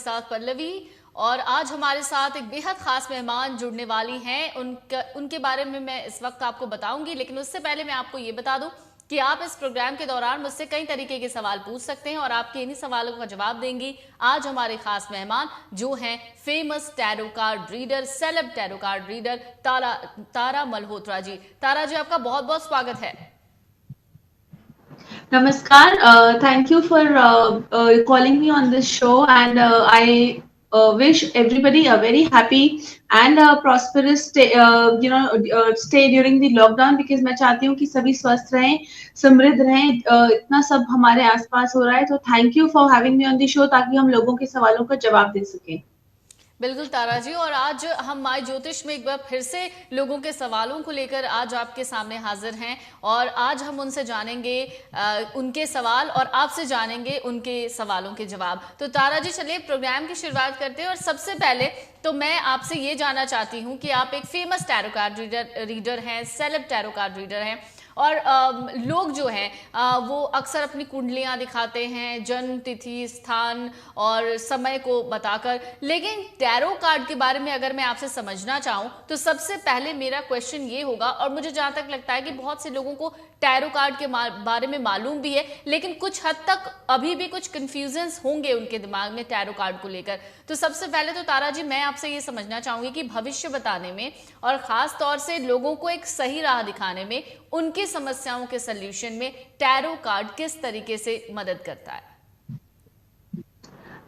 साथ पल्लवी। और आज हमारे साथ एक बेहद खास मेहमान जुड़ने वाली हैं। उनके बारे में मैं इस वक्त आपको बताऊंगी, लेकिन उससे पहले मैं आपको ये बता दूं कि आप इस प्रोग्राम के दौरान मुझसे कई तरीके के सवाल पूछ सकते हैं और आपके इन्हीं सवालों का जवाब देंगी आज हमारे खास मेहमान, जो हैं famous tarot card reader, celeb tarot card reader Tara Malhotra ji. Tara ji, आपका बहुत बहुत स्वागत है। Namaskar. Thank you for calling me on this show, and I wish everybody a very happy and prosperous stay during the lockdown, because मैं चाहती हूँ कि सभी स्वस्थ रहें, समृद्ध रहें। इतना सब हमारे आसपास हो रहा है, तो thank you for having me on the show, ताकि हम लोगों के सवालों का जवाब दे सकें। बिल्कुल तारा जी, और आज हम माय ज्योतिष में एक बार फिर से लोगों के सवालों को लेकर आज आपके सामने हाजिर हैं और आज हम उनसे जानेंगे उनके सवाल और आपसे जानेंगे उनके सवालों के जवाब। तो तारा जी, चलिए प्रोग्राम की शुरुआत करते हैं। और सबसे पहले तो मैं आपसे ये जानना चाहती हूँ कि आप एक फेमस टैरो कार्ड रीडर हैं, सेलेब टैरो कार्ड रीडर हैं। और लोग जो हैं वो अक्सर अपनी कुंडलियां दिखाते हैं, जन्म तिथि, स्थान और समय को बताकर। लेकिन टैरो कार्ड के बारे में अगर मैं आपसे समझना चाहूं तो सबसे पहले मेरा क्वेश्चन ये होगा, और मुझे जहां तक लगता है कि बहुत से लोगों को टैरो कार्ड के बारे में मालूम भी है, लेकिन कुछ हद तक अभी भी कुछ कंफ्यूजन्स होंगे उनके दिमाग में टैरो कार्ड को लेकर। तो सबसे पहले तो तारा जी, मैं आपसे ये समझना चाहूंगी कि भविष्य बताने में और खास तौर से लोगों को एक सही राह दिखाने में, उनकी समस्याओं के सल्यूशन में टैरो कार्ड किस तरीके से मदद करता है?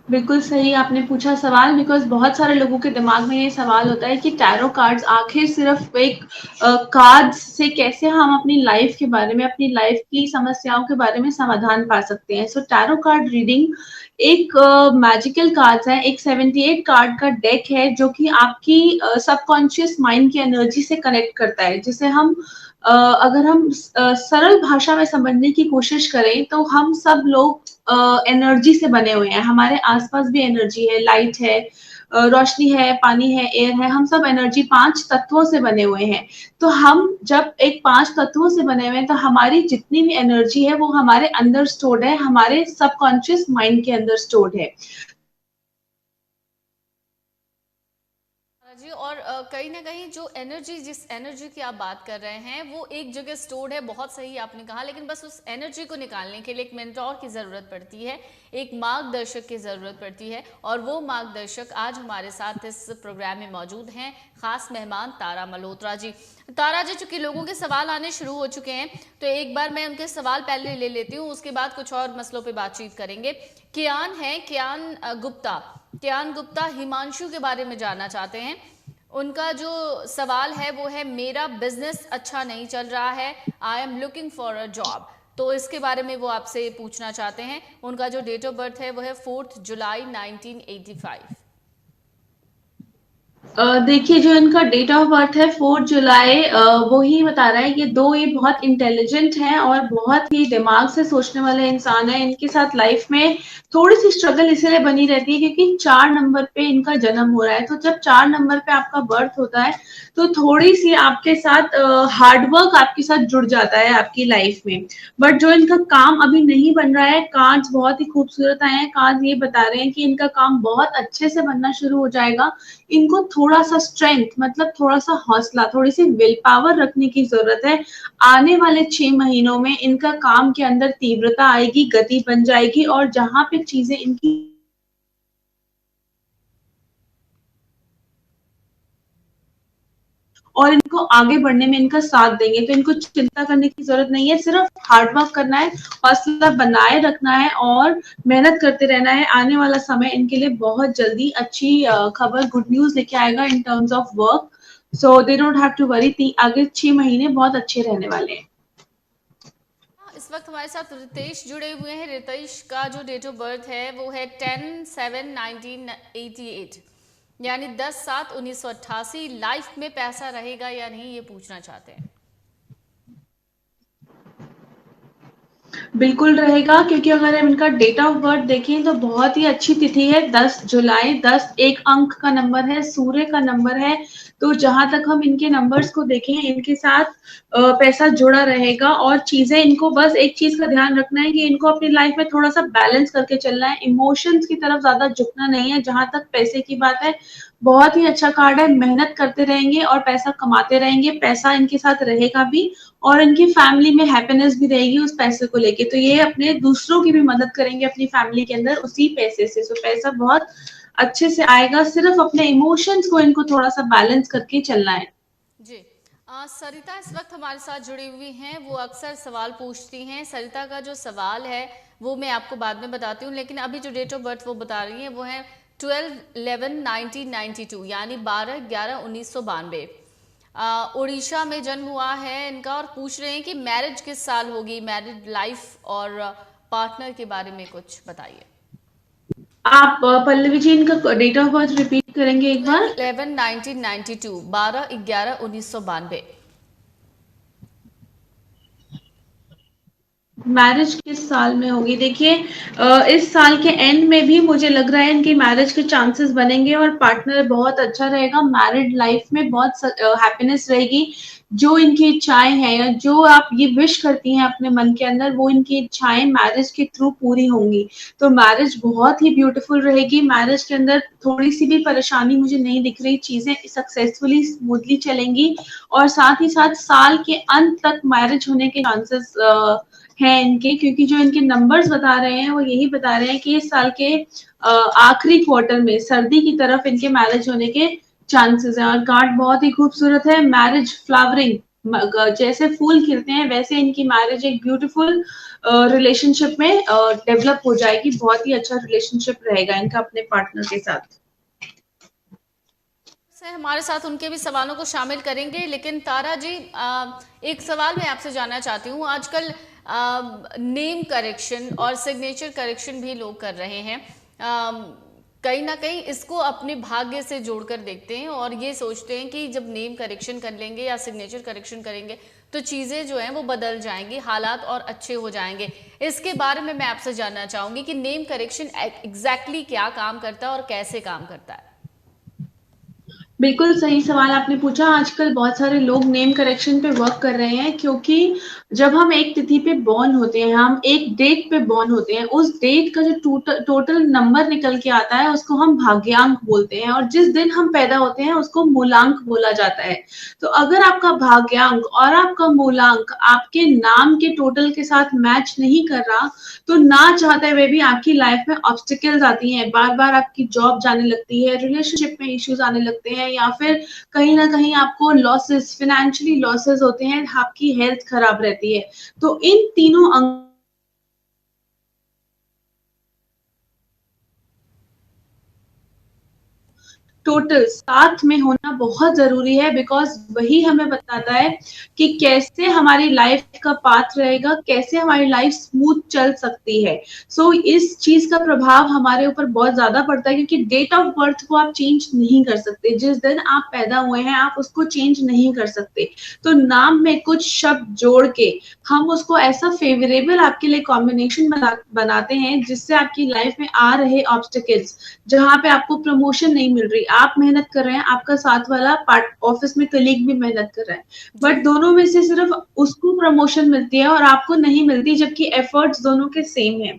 बिल्कुल सही आपने पूछा सवाल, बिकॉज़ बहुत सारे लोगों के दिमाग में ये सवाल होता है कि टैरो कार्ड्स आखिर सिर्फ एक कार्ड्स से कैसे हम अपनी लाइफ के बारे में, अपनी लाइफ की समस्याओं के बारे में समाधान पा सकते हैं। सो टैरो कार्ड रीडिंग एक मैजिकल कार्ड्स है, एक 78 कार्ड का डेक है, जो कि आपकी सबकॉन्शियस माइंड की एनर्जी से कनेक्ट करता है, जिसे हम अगर हम सरल भाषा में समझने की कोशिश करें, तो हम सब लोग एनर्जी से बने हुए हैं। हमारे आसपास भी एनर्जी है, लाइट है, रोशनी है, पानी है, एयर है। हम सब एनर्जी 5 तत्वों से बने हुए हैं। तो हम जब एक 5 तत्वों से बने हुए हैं, तो हमारी जितनी भी एनर्जी है, वो हमारे अंदर स्टोर्ड है, हमारे सबकॉन्शियस माइंड के अंदर स्टोर्ड है। जी, और कहीं ना कहीं जो एनर्जी, जिस एनर्जी की आप बात कर रहे हैं, वो एक जगह स्टोर्ड है, बहुत सही आपने कहा। लेकिन बस उस एनर्जी को निकालने के लिए एक मेंटोर की ज़रूरत पड़ती है, एक मार्गदर्शक की ज़रूरत पड़ती है। और वो मार्गदर्शक आज हमारे साथ इस प्रोग्राम में मौजूद हैं, खास मेहमान तारा मल्होत्रा जी। तारा जी, चूंकि लोगों के सवाल आने शुरू हो चुके हैं, तो एक बार मैं उनके सवाल पहले ले लेती हूँ, उसके बाद कुछ और मसलों पर बातचीत करेंगे। कियान है, कियान गुप्ता। कियान गुप्ता हिमांशु के बारे में जानना चाहते हैं। उनका जो सवाल है वो है, मेरा बिजनेस अच्छा नहीं चल रहा है, I am looking for a job. तो इसके बारे में वो आपसे पूछना चाहते हैं। उनका जो डेट ऑफ बर्थ है वो है 4 जुलाई 1985। देखिए, जो इनका डेट ऑफ बर्थ है 4 जुलाई, वो ही बता रहा है कि ये बहुत इंटेलिजेंट हैं और बहुत ही दिमाग से सोचने वाले इंसान हैं। इनके साथ लाइफ में थोड़ी सी स्ट्रगल इसलिए बनी रहती है क्योंकि 4 नंबर पे इनका जन्म हो रहा है। तो जब 4 नंबर पे आपका बर्थ होता है, तो थोड़ी सी आपके साथ हार्ड वर्क आपके साथ जुड़ जाता है आपकी लाइफ में। बट जो इनका काम अभी नहीं बन रहा है, कार्ड्स बहुत ही खूबसूरत आए हैं। कार्ड्स ये बता रहे हैं कि इनका काम बहुत अच्छे से बनना शुरू हो जाएगा। इनको थोड़ा-सा स्ट्रेंथ, मतलब थोड़ा-सा हौसला, थोड़ी-सी विल पावर रखने की ज़रूरत है। आने वाले 6 महीनों में इनका काम के अंदर तीव्रता आएगी, गति बन जाएगी, और जहाँ पे चीज़ें इनकी और इनको आगे बढ़ने में इनका साथ देंगे। तो इनको चिंता करने की ज़रूरत नहीं है, सिर्फ हार्ड वर्क करना है, हौसला बनाए रखना है और मेहनत करते रहना है। आने वाला समय इनके लिए बहुत जल्दी अच्छी खबर, गुड न्यूज़ लेके आएगा in terms of work. So they don't have to worry. आगे 6 महीने बहुत अच्छे रहने वाले हैं। इस वक्त हमारे साथ रितेश जुड़े हुए हैं। रितेश का जो डेट ऑफ बर्थ है वो है 10/7/1988, यानी 10/7/1988। लाइफ में पैसा रहेगा या नहीं, ये पूछना चाहते हैं। बिल्कुल रहेगा, क्योंकि अगर हम इनका डेट ऑफ बर्थ देखें तो बहुत ही अच्छी तिथि है, 10 जुलाई। 10 एक अंक का नंबर है, सूर्य का नंबर है। तो जहां तक हम इनके नंबर्स को देखें, इनके साथ पैसा जुड़ा रहेगा। और चीजें, इनको बस एक चीज का ध्यान रखना है कि इनको अपनी लाइफ में थोड़ा सा बैलेंस करके चलना है, इमोशंस की तरफ ज्यादा झुकना नहीं है। जहां तक पैसे की बात है, बहुत ही अच्छा कार्ड है, मेहनत करते रहेंगे और पैसा कमाते रहेंगे, पैसा इनके साथ रहेगा भी, और इनकी फैमिली में हैप्पीनेस भी रहेगी उस पैसे को लेके। तो ये अपने दूसरों की भी मदद करेंगे अपनी फैमिली के अंदर उसी पैसे से। तो पैसा बहुत अच्छे से आएगा, सिर्फ अपने इमोशंस को इनको थोड़ा सा बैलेंस करके चलना है। जी। सरिता इस वक्त हमारे साथ जुड़ी हुई हैं, वो अक्सर सवाल पूछती हैं। सरिता का जो सवाल है वो मैं आपको बाद में बताती हूँ, लेकिन अभी जो डेट ऑफ बर्थ वो बता रही हैं वो है 12/11/1992, यानी 12/11/1992। उड़ीसा में जन्म हुआ है इनका, और पूछ रहे हैं कि मैरिज किस साल होगी, मैरिड लाइफ और पार्टनर के बारे में कुछ बताइए। आप पल्लवी जी इनका डेट ऑफ बर्थ रिपीट करेंगे एक बार? 12/11/1992, 12/11/1992। मैरिज किस साल में होगी? देखिए, इस साल के एंड में भी मुझे लग रहा है इनकी मैरिज के चांसेस बनेंगे, और पार्टनर बहुत अच्छा रहेगा। मैरिड लाइफ में बहुत हैप्पीनेस रहेगी। जो इनकी इच्छाएं हैं, या जो आप ये विश करती हैं अपने मन के अंदर, वो इनकी इच्छाएं मैरिज के थ्रू पूरी होंगी। तो मैरिज बहुत ही ब्यूटीफुल रहेगी। मैरिज के अंदर थोड़ी सी भी परेशानी मुझे नहीं दिख रही, चीजें सक्सेसफुली स्मूथली चलेंगी। और साथ ही साथ साल के अंत तक मैरिज होने के चांसेस हैं इनके, क्योंकि जो इनके नंबर्स बता रहे हैं वो यही बता रहे हैं कि इस साल के आखिरी क्वार्टर में, सर्दी की तरफ, इनके मैरिज होने के चांसेस हैं। और कार्ड बहुत ही खूबसूरत है, मैरिज फ्लावरिंग, जैसे फूल खिलते हैं वैसे इनकी मैरिज एक ब्यूटीफुल रिलेशनशिप में डेवलप हो जाएगी। बहुत ही अच्छा रिलेशनशिप रहेगा इनका अपने पार्टनर के साथ। से हमारे साथ उनके भी सवालों को शामिल करेंगे, लेकिन तारा जी, एक सवाल मैं आपसे जानना चाहती हूँ। आजकल नेम करेक्शन और सिग्नेचर करेक्शन भी लोग कर रहे हैं। कहीं ना कहीं इसको अपने भाग्य से जोड़कर देखते हैं और ये सोचते हैं कि जब नेम करेक्शन कर लेंगे या सिग्नेचर करेक्शन करेंगे तो चीज़ें जो हैं वो बदल जाएंगी, हालात और अच्छे हो जाएंगे। इसके बारे में मैं आपसे जानना चाहूंगी कि नेम करेक्शन एग्जैक्टली क्या काम करता है और कैसे काम करता है। बिल्कुल सही सवाल आपने पूछा। आजकल बहुत सारे लोग नेम करेक्शन पे वर्क कर रहे हैं, क्योंकि जब हम एक तिथि पे बॉर्न होते हैं, हम एक डेट पे बॉर्न होते हैं, उस डेट का जो टोटल नंबर निकल के आता है उसको हम भाग्यांक बोलते हैं, और जिस दिन हम पैदा होते हैं उसको मूलांक बोला जाता है। तो अगर आपका भाग्यांक और आपका मूलांक आपके नाम के टोटल के साथ मैच नहीं कर रहा, तो ना चाहते हुए भी आपकी लाइफ में ऑब्स्टिकल्स आती हैं, बार बार आपकी जॉब जाने लगती है, रिलेशनशिप में इश्यूज आने लगते हैं, या फिर कहीं ना कहीं आपको लॉसेस, फाइनेंशियली लॉसेस होते हैं, आपकी हेल्थ खराब रहती है। तो इन तीनों अंग टोटल साथ में होना बहुत जरूरी है, बिकॉज वही हमें बताता है कि कैसे हमारी लाइफ का पाथ रहेगा, कैसे हमारी लाइफ स्मूथ चल सकती है। इस चीज का प्रभाव हमारे ऊपर बहुत ज्यादा पड़ता है, क्योंकि डेट ऑफ बर्थ को आप चेंज नहीं कर सकते, जिस दिन आप पैदा हुए हैं आप उसको चेंज नहीं कर सकते। तो नाम में कुछ शब्द जोड़ के हम उसको ऐसा फेवरेबल आपके लिए कॉम्बिनेशन बनाते हैं, जिससे आपकी लाइफ में आ रहे ऑब्स्टिकल्स, जहां पे आपको प्रमोशन नहीं मिल रही, आप मेहनत कर रहे हैं, आपका साथ वाला पार्ट ऑफिस में कलीग भी मेहनत कर रहा है, बट दोनों में से सिर्फ उसको प्रमोशन मिलती है और आपको नहीं मिलती, जबकि एफर्ट्स दोनों के सेम है।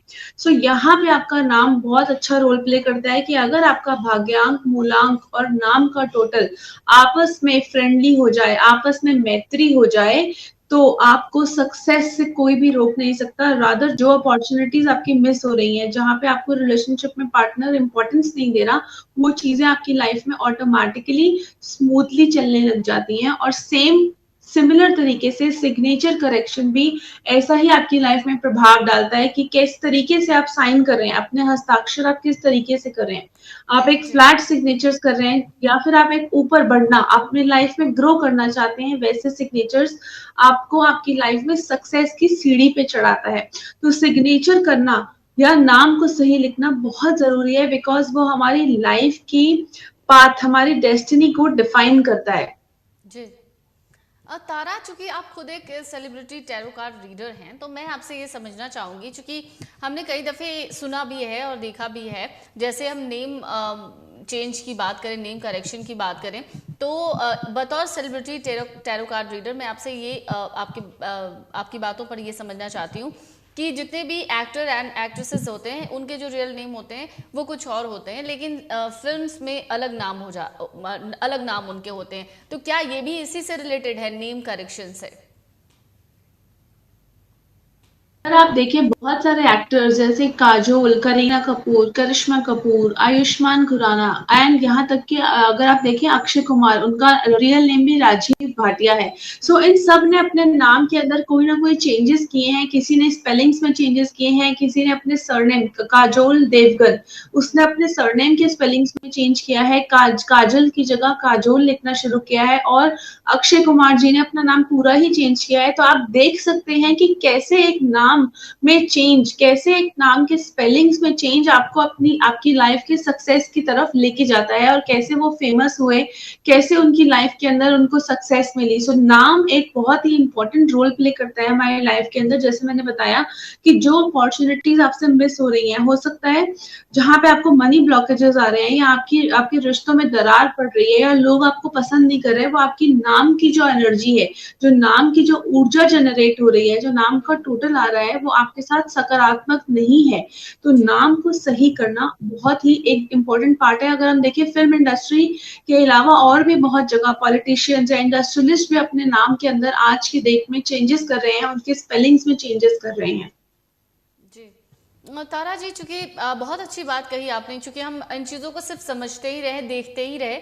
यहाँ पे आपका नाम बहुत अच्छा रोल प्ले करता है, कि अगर आपका भाग्यांक, मूलांक और नाम का टोटल आपस में फ्रेंडली हो जाए, आपस में मैत्री हो जाए, तो आपको सक्सेस से कोई भी रोक नहीं सकता। रादर जो अपॉर्चुनिटीज आपकी मिस हो रही हैं, जहां पे आपको रिलेशनशिप में पार्टनर इंपॉर्टेंस नहीं दे रहा, वो चीजें आपकी लाइफ में ऑटोमेटिकली स्मूथली चलने लग जाती हैं। और सिमिलर तरीके से सिग्नेचर करेक्शन भी ऐसा ही आपकी लाइफ में प्रभाव डालता है, कि किस तरीके से आप साइन कर रहे हैं, अपने हस्ताक्षर आप किस तरीके से कर रहे हैं। आप एक फ्लैट सिग्नेचर्स कर रहे हैं, या फिर आप एक ऊपर बढ़ना, अपनी लाइफ में ग्रो करना चाहते हैं, वैसे सिग्नेचर्स आपको आपकी लाइफ में सक्सेस की सीढ़ी पे चढ़ाता है। तो सिग्नेचर करना या नाम को सही लिखना बहुत जरूरी है, बिकॉज वो हमारी लाइफ की पाथ, हमारी डेस्टिनी को डिफाइन करता है। जी। तारा, चूंकि आप खुद एक सेलिब्रिटी टैरो कार्ड रीडर हैं, तो मैं आपसे ये समझना चाहूंगी, चूंकि हमने कई दफे सुना भी है और देखा भी है, जैसे हम नेम चेंज की बात करें, नेम करेक्शन की बात करें, तो बतौर सेलिब्रिटी टैरो कार्ड रीडर मैं आपसे ये आपकी बातों पर ये समझना चाहती हूँ कि जितने भी एक्टर एंड एक्ट्रेसेस होते हैं उनके जो रियल नेम होते हैं वो कुछ और होते हैं, लेकिन फिल्म्स में अलग नाम उनके होते हैं, तो क्या ये भी इसी से रिलेटेड है, नेम करेक्शन से? अगर आप देखिए बहुत सारे एक्टर्स जैसे काजोल, करीना कपूर, करिश्मा कपूर, आयुष्मान खुराना एंड यहाँ तक कि अगर आप देखें अक्षय कुमार, उनका रियल नेम भी राजीव भाटिया है। सो इन सब ने अपने नाम के अंदर कोई ना कोई चेंजेस किए हैं, किसी ने स्पेलिंग्स में चेंजेस किए हैं, किसी ने अपने सरनेम, काजोल देवगन, उसने अपने सरनेम के स्पेलिंग्स में चेंज किया है, काजल की जगह काजोल लिखना शुरू किया है, और अक्षय कुमार जी ने अपना नाम पूरा ही चेंज किया है। तो आप देख सकते हैं कि कैसे एक नाम में चेंज, कैसे एक नाम के स्पेलिंग्स में चेंज आपको आपकी लाइफ के सक्सेस की तरफ लेके जाता है, और कैसे वो फेमस हुए, कैसे उनकी लाइफ के अंदर उनको सक्सेस मिली। सो नाम एक बहुत ही इंपॉर्टेंट रोल प्ले करता है हमारी लाइफ के अंदर। जैसे मैंने बताया कि जो अपॉर्चुनिटीज आपसे मिस हो रही हैं, हो सकता है जहां पे आपको मनी ब्लॉकेजेस आ रहे हैं, या आपके रिश्तों में दरार पड़ रही है, या लोग आपको पसंद नहीं कर रहे, वो आपकी नाम की जो एनर्जी है, जो नाम की जो ऊर्जा जनरेट हो रही है, जो नाम का टोटल आ रहा है, वो आपके साथ सकारात्मक नहीं है। तो नाम को सही करना बहुत ही एक इम्पोर्टेंट पार्ट है। अगर हम देखें फिल्म इंडस्ट्री के अलावा और भी बहुत जगह पॉलिटिशियंस या इंडस्ट्रियलिस्ट भी अपने नाम के अंदर आज की डेट में चेंजेस कर रहे हैं, उनके स्पेलिंग्स में चेंजेस कर रहे हैं। जी तारा जी, चूंकि बहुत अच्छी बात कही आपने, चूंकि हम इन चीज़ों को सिर्फ समझते ही रहे, देखते ही रहे,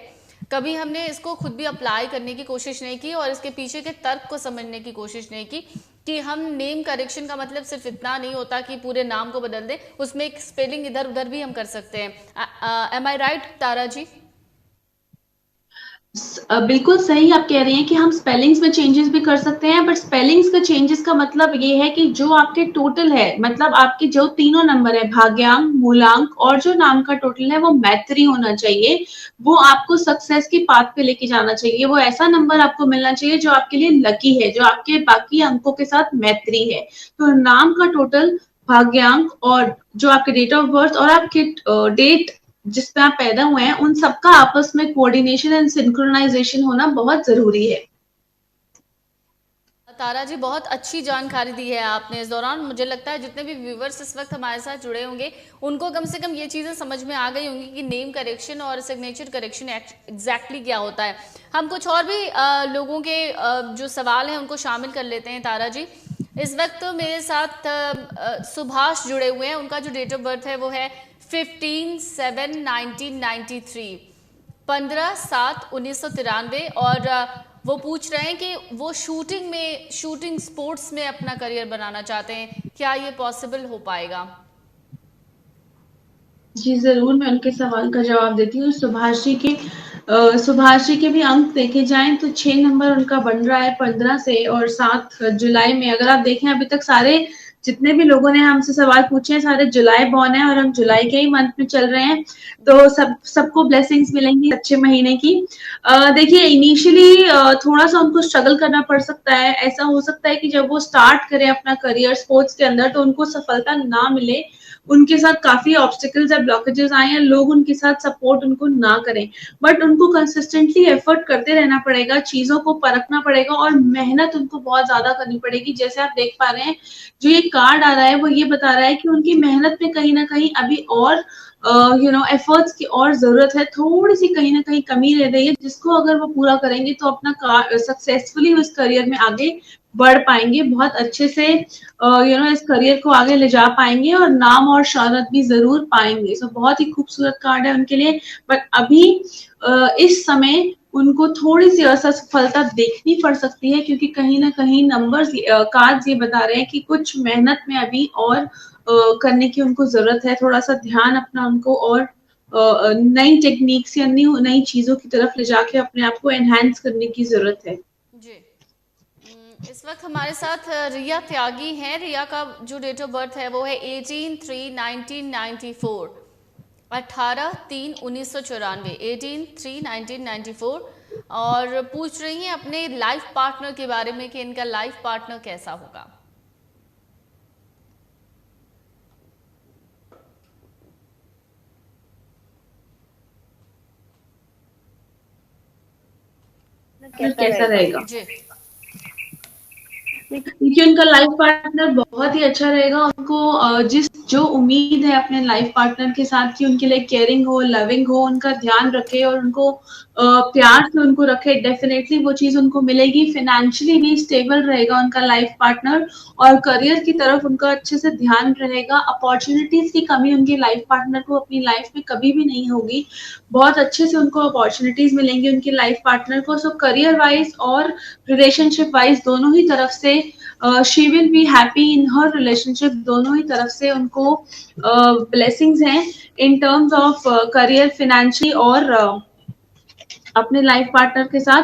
कभी हमने इसको खुद भी अप्लाई करने की कोशिश नहीं की और इसके पीछे के तर्क को समझने की कोशिश नहीं की कि हम नेम करेक्शन का मतलब सिर्फ इतना नहीं होता कि पूरे नाम को बदल दे, उसमें एक स्पेलिंग इधर उधर भी हम कर सकते हैं। एम आई राइट तारा जी? बिल्कुल सही आप कह रही हैं कि हम स्पेलिंग्स में चेंजेस भी कर सकते हैं, बट स्पेलिंग्स का चेंजेस का मतलब ये है कि जो आपके टोटल है, मतलब आपके जो तीनों नंबर है, भाग्यांक, मूलांक और जो नाम का टोटल है, वो मैत्री होना चाहिए। वो आपको सक्सेस की पाथ पे लेके जाना चाहिए। वो ऐसा नंबर आपको मिलना चाहिए जो आपके लिए लकी है, जो आपके बाकी अंकों के साथ मैत्री है। तो नाम का टोटल, भाग्यांक और जो आपके डेट ऑफ बर्थ और आपके डेट जिसपे आप पैदा हुए हैं, उन सबका आपस में कोऑर्डिनेशन एंड सिंक्रोनाइजेशन होना बहुत जरूरी है। तारा जी, बहुत अच्छी जानकारी दी है आपने इस दौरान। मुझे लगता है जितने भी व्यूवर्स इस वक्त हमारे साथ जुड़े होंगे उनको कम से कम ये चीज़ें समझ में आ गई होंगी कि नेम करेक्शन और सिग्नेचर करेक्शन एग्जैक्टली क्या होता है। हम कुछ और भी लोगों के जो सवाल हैं उनको शामिल कर लेते हैं। तारा जी, इस वक्त मेरे साथ सुभाष जुड़े हुए हैं, उनका जो डेट ऑफ बर्थ है वो है 15/7/1993, 15/7/1993, और वो पूछ रहे हैं कि वो शूटिंग स्पोर्ट्स में अपना करियर बनाना चाहते हैं, क्या ये पॉसिबल हो पाएगा? जी जरूर, मैं उनके सवाल का जवाब देती हूँ। सुभाष जी के भी अंक देखे जाएं तो 6 नंबर उनका बन रहा है 15 से, और 7 जुलाई में। अगर आप देखें अभी तक सारे जितने भी लोगों ने हमसे सवाल पूछे हैं सारे जुलाई बॉर्न है, और हम जुलाई के ही मंथ में चल रहे हैं, तो सबको ब्लेसिंग्स मिलेंगी अच्छे महीने की। देखिए इनिशियली थोड़ा सा उनको स्ट्रगल करना पड़ सकता है। ऐसा हो सकता है कि जब वो स्टार्ट करें अपना करियर स्पोर्ट्स के अंदर तो उनको सफलता ना मिले, उनके साथ काफी ऑब्स्टिकल्स या ब्लॉकेजेस आए हैं, लोग उनके साथ सपोर्ट उनको ना करें, बट उनको कंसिस्टेंटली एफर्ट करते रहना पड़ेगा, चीजों को परखना पड़ेगा और मेहनत उनको बहुत ज्यादा करनी पड़ेगी। जैसे आप देख पा रहे हैं जो ये कार्ड आ रहा है वो ये बता रहा है कि उनकी मेहनत में कहीं ना कहीं अभी और एफर्ट्स की और जरूरत है, थोड़ी सी कहीं ना कहीं कमी रह रही है, जिसको अगर वो पूरा करेंगे तो अपना सक्सेसफुली उस करियर में आगे बढ़ पाएंगे, बहुत अच्छे से इस करियर को आगे ले जा पाएंगे और नाम और शौहरत भी जरूर पाएंगे। सो बहुत ही खूबसूरत कार्ड है उनके लिए, बट अभी इस समय उनको थोड़ी सी असफलता देखनी पड़ सकती है, क्योंकि कहीं ना कहीं नंबर्स कार्ड्स ये बता रहे हैं कि कुछ मेहनत में अभी और करने की उनको जरूरत है, थोड़ा सा ध्यान अपना उनको और नई टेक्निक्स या नई चीजों की तरफ ले जाके अपने आप को एनहांस करने की जरूरत है। जी, इस वक्त हमारे साथ रिया त्यागी हैं। रिया का जो डेट ऑफ बर्थ है वो है 18/3/1994, 18/3/1994, 18/3/1994। और पूछ रही हैं अपने लाइफ पार्टनर के बारे में कि इनका लाइफ पार्टनर कैसा होगा। कैसा रहेगा? जी। देखिए उनका लाइफ पार्टनर बहुत ही अच्छा रहेगा। उनको जिस जो उम्मीद है अपने लाइफ पार्टनर के साथ कि उनके लिए केयरिंग हो, लविंग हो, उनका ध्यान रखे और उनको प्यार से उनको रखे, डेफिनेटली वो चीज उनको मिलेगी। फाइनेंशियली भी स्टेबल रहेगा उनका लाइफ पार्टनर और करियर की तरफ उनका अच्छे से ध्यान रहेगा। अपॉर्चुनिटीज की कमी उनके लाइफ पार्टनर को अपनी लाइफ में कभी भी नहीं होगी। बहुत अच्छे से उनको अपॉर्चुनिटीज मिलेंगी उनके लाइफ पार्टनर को। सो करियर वाइज और रिलेशनशिप वाइज दोनों ही तरफ से she will be happy in her relationship. दोनों ही तरफ से उनको ब्लेसिंग्स हैं इन टर्म्स ऑफ करियर, फाइनेंशियली और अपने लाइफ पार्टनर के साथ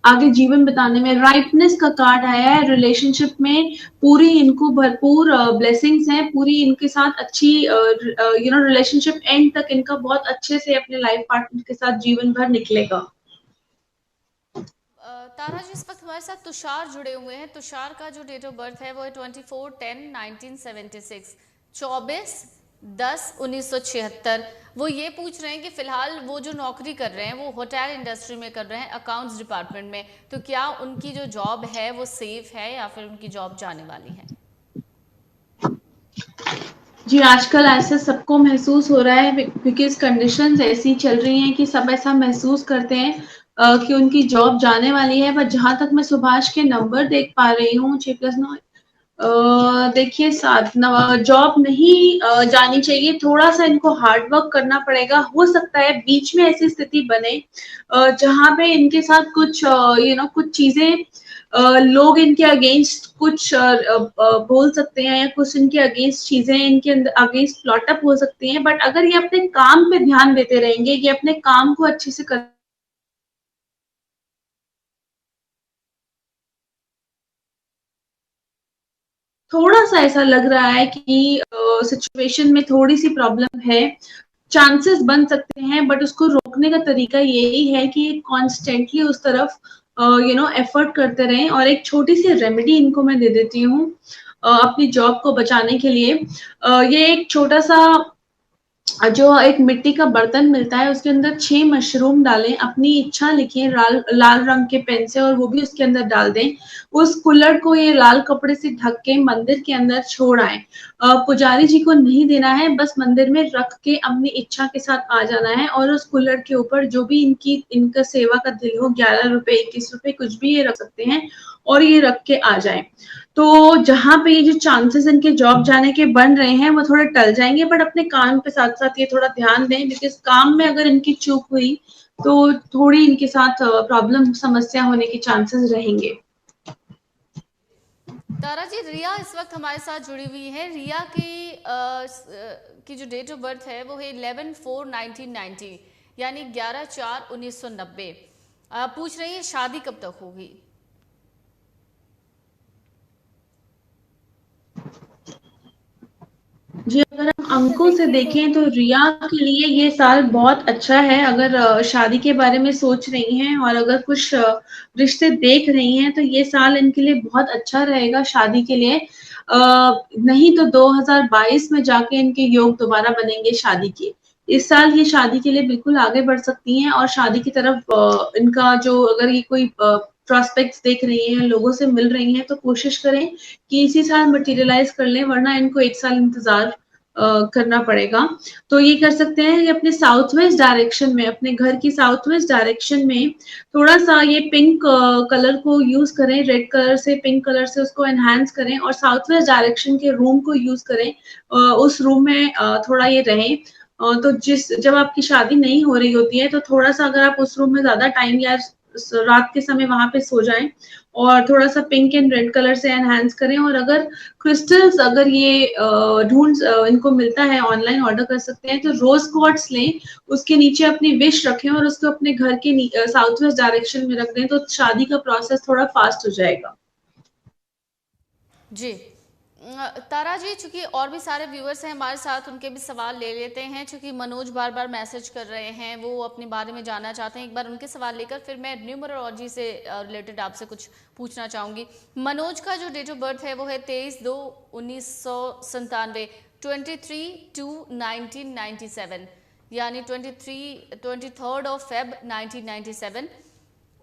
आगे जीवन बिताने में। राइटनेस का कार्ड आया है रिलेशनशिप में। पूरी इनको भरपूर ब्लेसिंग्स हैं, पूरी इनके साथ अच्छी रिलेशनशिप एंड तक इनका बहुत अच्छे से अपने लाइफ पार्टनर के साथ जीवन भर निकलेगा। तारा जी, इस वक्त हमारे साथ तुषार जुड़े हुए हैं। तुषार का जो डेट ऑफ बर्थ है वो है 24/10/1976, 24/10/1976। वो ये पूछ रहे हैं कि फिलहाल वो जो नौकरी कर रहे हैं वो होटल इंडस्ट्री में कर रहे हैं, अकाउंट्स डिपार्टमेंट में, तो क्या उनकी जो जॉब है वो सेफ है या फिर उनकी जॉब जाने वाली है? जी, आजकल ऐसा सबको महसूस हो रहा है बिकॉज़ कंडीशंस ऐसी चल रही हैं कि सब ऐसा महसूस करते हैं कि उनकी जॉब जाने वाली है। बट जहाँ तक मैं सुभाष के नंबर देख पा रही हूँ 6+9, देखिए जॉब नहीं जानी चाहिए। थोड़ा-सा इनको हार्ड वर्क करना पड़ेगा। हो सकता है बीच में ऐसी स्थिति बने जहाँ पे इनके साथ कुछ कुछ चीज़ें लोग इनके अगेंस्ट कुछ बोल सकते हैं या कुछ इनके अगेंस्ट चीजें इनके अगेंस्ट प्लॉट अप हो सकती हैं। बट अगर ये अपने काम पे ध्यान देते रहेंगे, ये अपने काम को अच्छे से कर थोड़ा-सा ऐसा लग रहा है कि सिचुएशन में थोड़ी-सी प्रॉब्लम है। चांसेस बन सकते हैं बट उसको रोकने का तरीका यही है कि कॉन्स्टेंटली उस तरफ एफर्ट करते रहें। और एक छोटी-सी रेमेडी इनको मैं दे देती हूँ अपनी जॉब को बचाने के लिए। ये एक छोटा-सा जो एक मिट्टी का बर्तन मिलता है उसके अंदर 6 मशरूम डालें, अपनी इच्छा लिखें लाल लाल रंग के पेन से और वो भी उसके अंदर डाल दें। उस कुल्हड़ को ये लाल कपड़े से ढक के मंदिर के अंदर छोड़ आएँ। पुजारी जी को नहीं देना है, बस मंदिर में रख के अपनी इच्छा के साथ आ जाना है और उस कुल्हड़ के ऊपर जो भी इनका सेवा का दिल हो, ₹11, ₹21 कुछ भी ये रख सकते हैं और ये रख के आ जाएँ। तो जहाँ पे ये जो चांसेस इनके जॉब जाने के बन रहे हैं वो थोड़े टल जाएंगे। बट अपने काम पे साथ साथ ये थोड़ा ध्यान दें बिकॉज काम में अगर इनकी चूक हुई तो थोड़ी इनके साथ प्रॉब्लम समस्या होने के चांसेस रहेंगे। तारा जी, रिया इस वक्त हमारे साथ जुड़ी हुई है। रिया की जो डेट ऑफ बर्थ है वो है 11/4/1990, यानी 11/4/1990। पूछ रही है शादी कब तक होगी। जी, अगर हम अंकों से देखें तो रिया के लिए ये साल बहुत अच्छा है। अगर शादी के बारे में सोच रही हैं और अगर कुछ रिश्ते देख रही हैं तो ये साल इनके लिए बहुत अच्छा रहेगा शादी के लिए। नहीं तो 2022 में जाके इनके योग दोबारा बनेंगे शादी के। इस साल ये शादी के लिए बिल्कुल आगे बढ़ सकती हैं और शादी की तरफ इनका जो अगर ये कोई प्रोस्पेक्ट्स देख रही हैं, लोगों से मिल रही हैं तो कोशिश करें कि इसी साल मटेरियलाइज़ कर लें, वरना इनको 1 साल इंतज़ार करना पड़ेगा। तो ये कर सकते हैं कि अपने साउथ वेस्ट डायरेक्शन में, अपने घर की साउथ वेस्ट डायरेक्शन में थोड़ा-सा ये पिंक कलर को यूज़ करें, रेड कलर से, पिंक कलर से उसको एनहांस करें और साउथ वेस्ट डायरेक्शन के रूम को यूज़ करें। उस रूम में थोड़ा ये रहें। तो जब आपकी शादी नहीं हो रही होती है तो थोड़ा-सा अगर आप उस रूम में ज़्यादा टाइम या रात के समय वहाँ पे सो जाएँ और थोड़ा-सा पिंक एंड रेड कलर से एनहांस करें। और अगर क्रिस्टल्स अगर ये इनको मिलता है, ऑनलाइन ऑर्डर कर सकते हैं, तो रोज़ क्वार्ट्ज लें, उसके नीचे अपनी विश रखें और उसको अपने घर के साउथ वेस्ट डायरेक्शन में रख दें तो शादी का प्रोसेस थोड़ा फास्ट हो जाएगा। जी, तारा जी, चूंकि और भी सारे व्यूअर्स हैं हमारे साथ, उनके भी सवाल ले लेते हैं। चूंकि मनोज बार बार मैसेज कर रहे हैं, वो अपने बारे में जानना चाहते हैं। एक बार उनके सवाल लेकर फिर मैं न्यूमरोलॉजी से रिलेटेड आपसे कुछ पूछना चाहूंगी। मनोज का जो डेट ऑफ बर्थ है वो है 23/2/1997, 23/2/1997, यानी 23rd of Feb 1997।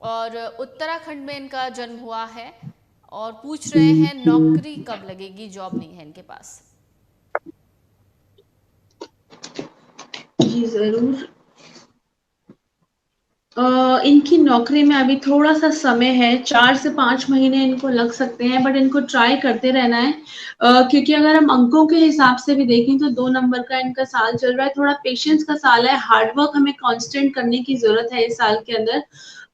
और उत्तराखंड में इनका जन्म हुआ है। और पूछ रहे हैं नौकरी कब लगेगी, जॉब नहीं है इनके पास। जी जरूर। इनकी नौकरी में अभी थोड़ा सा समय है, 4 से 5 महीने इनको लग सकते हैं, बट इनको ट्राई करते रहना है। क्योंकि अगर हम अंकों के हिसाब से भी देखें तो 2 नंबर का इनका साल चल रहा है, थोड़ा पेशेंस का साल है, हार्डवर्क हमें कांस्टेंट करने की जरूरत है इस साल के अंदर।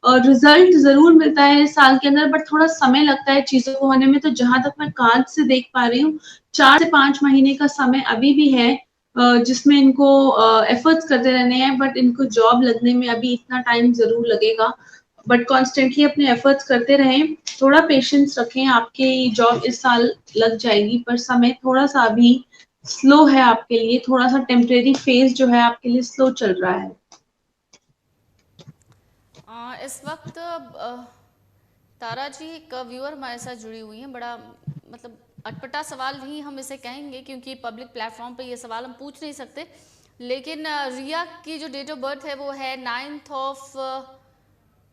और रिजल्ट जरूर मिलता है इस साल के अंदर, बट थोड़ा समय लगता है चीजों को होने में। तो जहां तक मैं कार्ड से देख पा रही हूँ, 4 से 5 महीने का समय अभी भी है, जिसमें इनको एफर्ट्स करते रहने हैं, बट इनको जॉब लगने में अभी इतना टाइम जरूर लगेगा। बट कॉन्स्टेंटली अपने एफर्ट्स करते रहें, थोड़ा पेशेंस रखें, आपकी जॉब इस साल लग जाएगी। पर समय थोड़ा सा अभी स्लो है आपके लिए, थोड़ा सा टेम्परेरी फेज जो है आपके लिए स्लो चल रहा है। इस वक्त तारा जी, एक व्यूअर हमारे साथ जुड़ी हुई हैं। बड़ा मतलब अटपटा सवाल ही हम इसे कहेंगे, क्योंकि पब्लिक प्लेटफॉर्म पे ये सवाल हम पूछ नहीं सकते। लेकिन रिया की जो डेट ऑफ बर्थ है वो है 9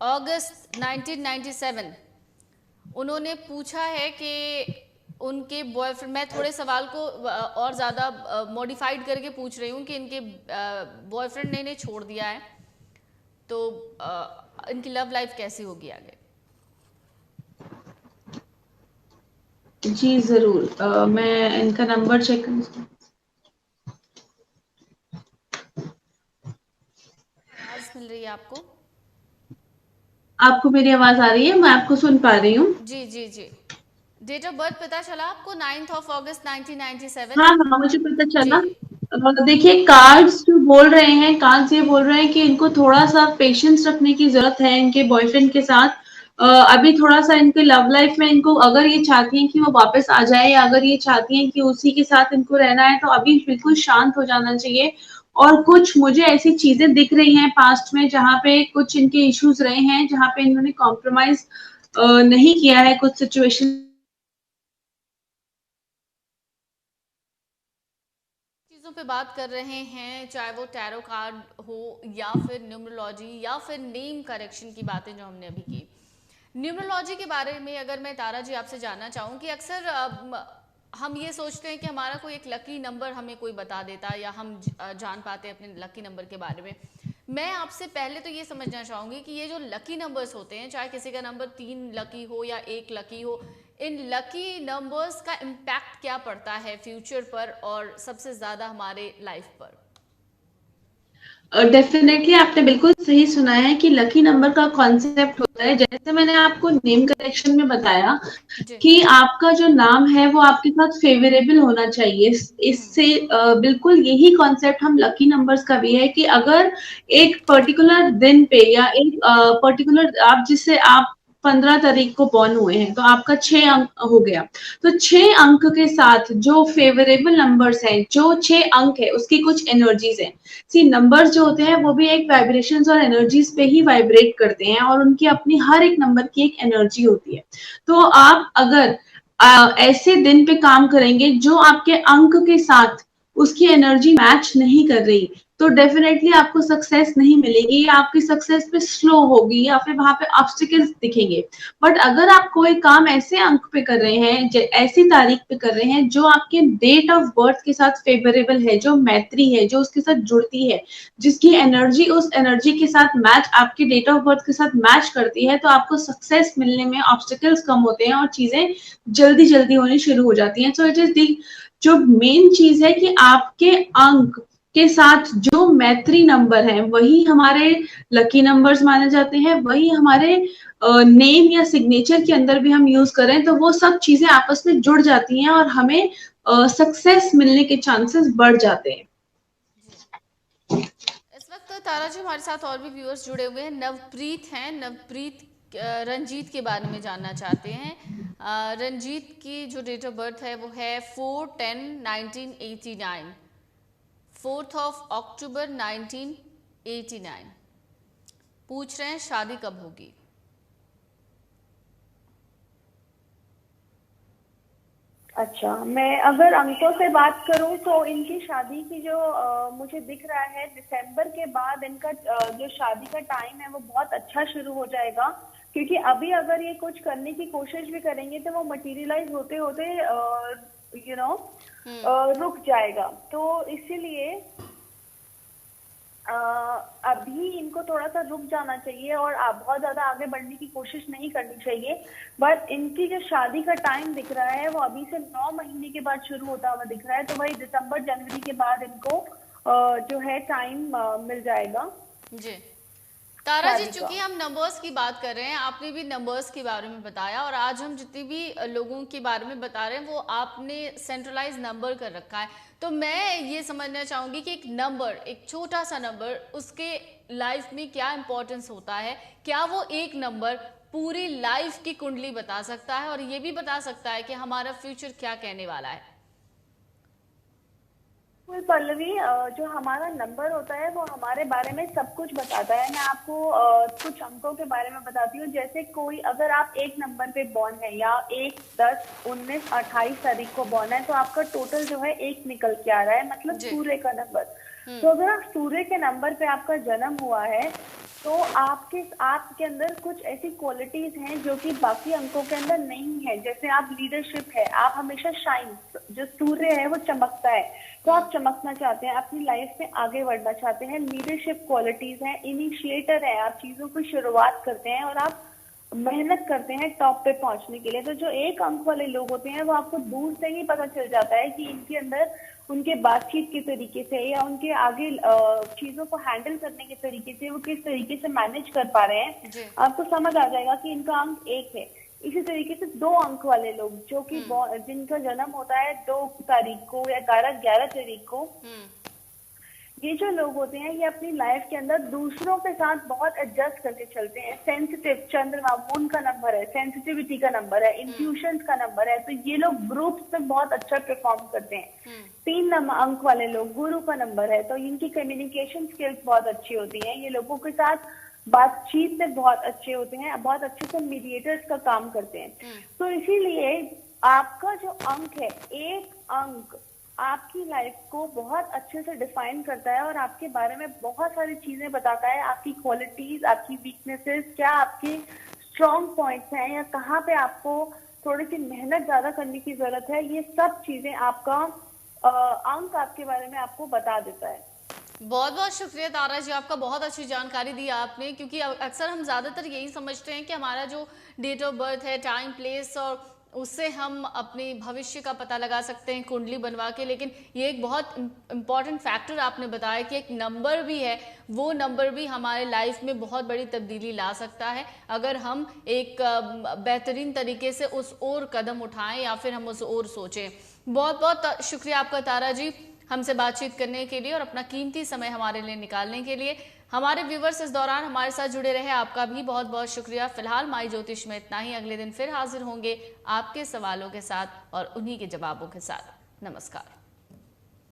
अगस्त 1997। उन्होंने पूछा है कि उनके बॉयफ्रेंड, मैं थोड़े सवाल को और ज़्यादा मॉडिफाइड करके पूछ रही हूँ कि इनके बॉयफ्रेंड ने इन्हें छोड़ दिया है, तो इनकी लव लाइफ कैसी होगी आगे। जी जरूर। मैं इनका नंबर चेक कर, आवाज मिल रही है आपको? आपको मेरी आवाज आ रही है? मैं आपको सुन पा रही हूँ। जी जी जी। डेट ऑफ बर्थ पता चला आपको? 9 अगस्त 1997। हाँ हाँ, मुझे पता जी। चला। देखिए, कार्ड्स जो बोल रहे हैं, कार्ड्स ये बोल रहे हैं कि इनको थोड़ा सा पेशेंस रखने की जरूरत है इनके बॉयफ्रेंड के साथ। अभी थोड़ा सा इनके लव लाइफ में, इनको अगर ये चाहती हैं कि वो वापस आ जाए, या अगर ये चाहती हैं कि उसी के साथ इनको रहना है, तो अभी बिल्कुल शांत हो जाना चाहिए। और कुछ मुझे ऐसी चीजें दिख रही हैं पास्ट में, जहाँ पे कुछ इनके इश्यूज रहे हैं, जहाँ पे इन्होंने कॉम्प्रोमाइज नहीं किया है कुछ सिचुएशन। चीज़ों पे बात कर रहे हैं, चाहे वो टैरो कार्ड हो या फिर न्यूमरोलॉजी या फिर नेम करेक्शन की बातें जो हमने अभी की। न्यूमरोलॉजी के बारे में अगर मैं तारा जी आपसे जानना चाहूँ कि अक्सर हम ये सोचते हैं कि हमारा कोई एक लकी नंबर हमें कोई बता देता, या हम जान पाते हैं अपने लकी नंबर के बारे में। मैं आपसे पहले तो ये समझना चाहूँगी कि ये जो लकी नंबर्स होते हैं, चाहे किसी का नंबर 3 लकी हो या 1 लकी हो, इन लकी नंबर्स का इम्पैक्ट क्या पड़ता है फ्यूचर पर और सबसे ज़्यादा हमारे लाइफ पर? डेफिनेटली आपने बिल्कुल सही सुना है कि लकी नंबर का कॉन्सेप्ट होता है, जैसे मैंने आपको नेम करेक्शन में बताया जी। कि आपका जो नाम है वो आपके साथ फेवरेबल होना चाहिए। इससे बिल्कुल यही कॉन्सेप्ट हम लकी नंबर्स का भी है, कि अगर एक पर्टिकुलर दिन पे, या एक पर्टिकुलर, आप जिससे आप 15 तारीख को बॉर्न हुए हैं, तो आपका 6 अंक हो गया। तो 6 अंक के साथ जो फेवरेबल नंबर्स हैं, जो 6 अंक है, उसकी कुछ एनर्जीज है। सी नंबर्स जो होते हैं वो भी एक वाइब्रेशंस और एनर्जीज पे ही वाइब्रेट करते हैं, और उनकी अपनी हर एक नंबर की एक एनर्जी होती है। तो आप अगर ऐसे दिन पे काम करेंगे जो आपके अंक के साथ उसकी एनर्जी मैच नहीं कर रही, तो डेफिनेटली आपको सक्सेस नहीं मिलेगी, या आपकी सक्सेस पे स्लो होगी, या फिर वहां पे ऑब्स्टिकल्स दिखेंगे। बट अगर आप कोई काम ऐसे अंक पे कर रहे हैं, ऐसी तारीख पे कर रहे हैं जो आपके डेट ऑफ बर्थ के साथ फेवरेबल है, जो मैत्री है, जो उसके साथ जुड़ती है, जिसकी एनर्जी उस एनर्जी के साथ मैच, आपके डेट ऑफ बर्थ के साथ मैच करती है, तो आपको सक्सेस मिलने में ऑब्स्टिकल्स कम होते हैं और चीजें जल्दी जल्दी होनी शुरू हो जाती हैं। सो इट इज दी, जो मेन चीज है कि आपके अंक के साथ जो मैत्री नंबर है वही हमारे लकी नंबर्स माने जाते हैं, वही हमारे नेम या सिग्नेचर के अंदर भी हम यूज करें तो वो सब चीजें आपस में जुड़ जाती हैं और हमें सक्सेस मिलने के चांसेस बढ़ जाते हैं। इस वक्त तारा जी हमारे साथ और भी व्यूअर्स जुड़े हुए हैं। नवप्रीत हैं। नवप्रीत रंजीत के बारे में जानना चाहते हैं। रंजीत की जो डेट ऑफ बर्थ है वो है 4/10/1989, 4 अक्टूबर 1989। पूछ रहे हैं शादी कब होगी। अच्छा, मैं अगर अंकों से बात करूं तो इनकी शादी की जो मुझे दिख रहा है दिसंबर के बाद इनका जो शादी का टाइम है वो बहुत अच्छा शुरू हो जाएगा, क्योंकि अभी अगर ये कुछ करने की कोशिश भी करेंगे तो वो मटेरियलाइज होते होते रुक जाएगा। तो इसीलिए अभी इनको थोड़ा सा रुक जाना चाहिए और बहुत ज्यादा आगे बढ़ने की कोशिश नहीं करनी चाहिए। बट इनकी जो शादी का टाइम दिख रहा है वो अभी से 9 महीने के बाद शुरू होता हुआ दिख रहा है, तो वही दिसंबर जनवरी के बाद इनको जो है टाइम मिल जाएगा। जी तारा जी, चूंकि हम नंबर्स की बात कर रहे हैं, आपने भी नंबर्स के बारे में बताया और आज हम जितनी भी लोगों के बारे में बता रहे हैं वो आपने सेंट्रलाइज नंबर कर रखा है। तो मैं ये समझना चाहूंगी कि एक नंबर, एक छोटा सा नंबर, उसके लाइफ में क्या इंपॉर्टेंस होता है। क्या वो एक नंबर पूरी लाइफ की कुंडली बता सकता है और ये भी बता सकता है कि हमारा फ्यूचर क्या कहने वाला है। पल्लवी, जो हमारा नंबर होता है वो हमारे बारे में सब कुछ बताता है। मैं आपको कुछ अंकों के बारे में बताती हूँ। जैसे कोई अगर आप एक नंबर पे बॉर्न है या 1, 10, 19, 28 तारीख को बॉर्न है तो आपका टोटल जो है 1 निकल के आ रहा है, मतलब सूर्य का नंबर। तो अगर आप सूर्य के नंबर पे आपका जन्म हुआ है तो आपके अंदर कुछ ऐसी क्वालिटीज हैं जो कि बाकी अंकों के अंदर नहीं है। जैसे आप लीडरशिप है, आप हमेशा शाइन, जो सूर्य है वो चमकता है, तो आप चमकना चाहते हैं, अपनी लाइफ में आगे बढ़ना चाहते हैं। लीडरशिप क्वालिटीज हैं, इनिशिएटर है, आप चीजों की शुरुआत करते हैं और आप मेहनत करते हैं टॉप पे पहुंचने के लिए। तो जो 1 अंक वाले लोग होते हैं वो आपको दूर से ही पता चल जाता है कि इनके अंदर उनके बातचीत के तरीके से या उनके आगे चीजों को हैंडल करने के तरीके से, वो किस तरीके से मैनेज कर पा रहे हैं, आपको समझ आ जाएगा कि इनका अंक 1 है। इसी तरीके से 2 अंक वाले लोग जो कि जिनका जन्म होता है 2 तारीख को या 11 तारीख को, ये जो लोग होते हैं ये अपनी लाइफ के अंदर दूसरों के साथ बहुत एडजस्ट करके चलते हैं। सेंसिटिव, चंद्रमा मून का नंबर है, सेंसिटिविटी का नंबर है, इंट्यूशंस का नंबर है, तो ये लोग ग्रुप्स में बहुत अच्छा परफॉर्म करते हैं। 3 अंक वाले लोग गुरु का नंबर है, तो इनकी कम्युनिकेशन स्किल्स बहुत अच्छी होती हैं। ये लोगों के साथ बातचीत में बहुत अच्छे होते हैं, बहुत अच्छे से मीडिएटर्स का काम करते हैं। तो इसीलिए आपका जो अंक है, 1 अंक आपकी लाइफ को बहुत अच्छे से डिफाइन करता है और आपके बारे में बहुत सारी चीजें बताता है। आपकी क्वालिटीज, आपकी वीकनेसेस, क्या आपके स्ट्रॉन्ग पॉइंट्स हैं या कहाँ पे आपको थोड़ी सी मेहनत ज्यादा करने की जरूरत है, ये सब चीजें आपका अंक आपके बारे में आपको बता देता है। बहुत बहुत शुक्रिया तारा जी, आपका बहुत अच्छी जानकारी दी आपने, क्योंकि अक्सर हम ज़्यादातर यही समझते हैं कि हमारा जो डेट ऑफ बर्थ है, टाइम, प्लेस, और उससे हम अपने भविष्य का पता लगा सकते हैं कुंडली बनवा के। लेकिन ये एक बहुत इम्पॉर्टेंट फैक्टर आपने बताया कि एक नंबर भी है, वो नंबर भी हमारे लाइफ में बहुत बड़ी तब्दीली ला सकता है अगर हम एक बेहतरीन तरीके से उस ओर कदम उठाएं या फिर हम उस ओर सोचें। बहुत बहुत शुक्रिया आपका तारा जी, हमसे बातचीत करने के लिए और अपना कीमती समय हमारे लिए निकालने के लिए। हमारे व्यूवर्स इस दौरान हमारे साथ जुड़े रहे, आपका भी बहुत बहुत शुक्रिया। फिलहाल माई ज्योतिष में इतना ही। अगले दिन फिर हाजिर होंगे आपके सवालों के साथ और उन्हीं के जवाबों के साथ। नमस्कार।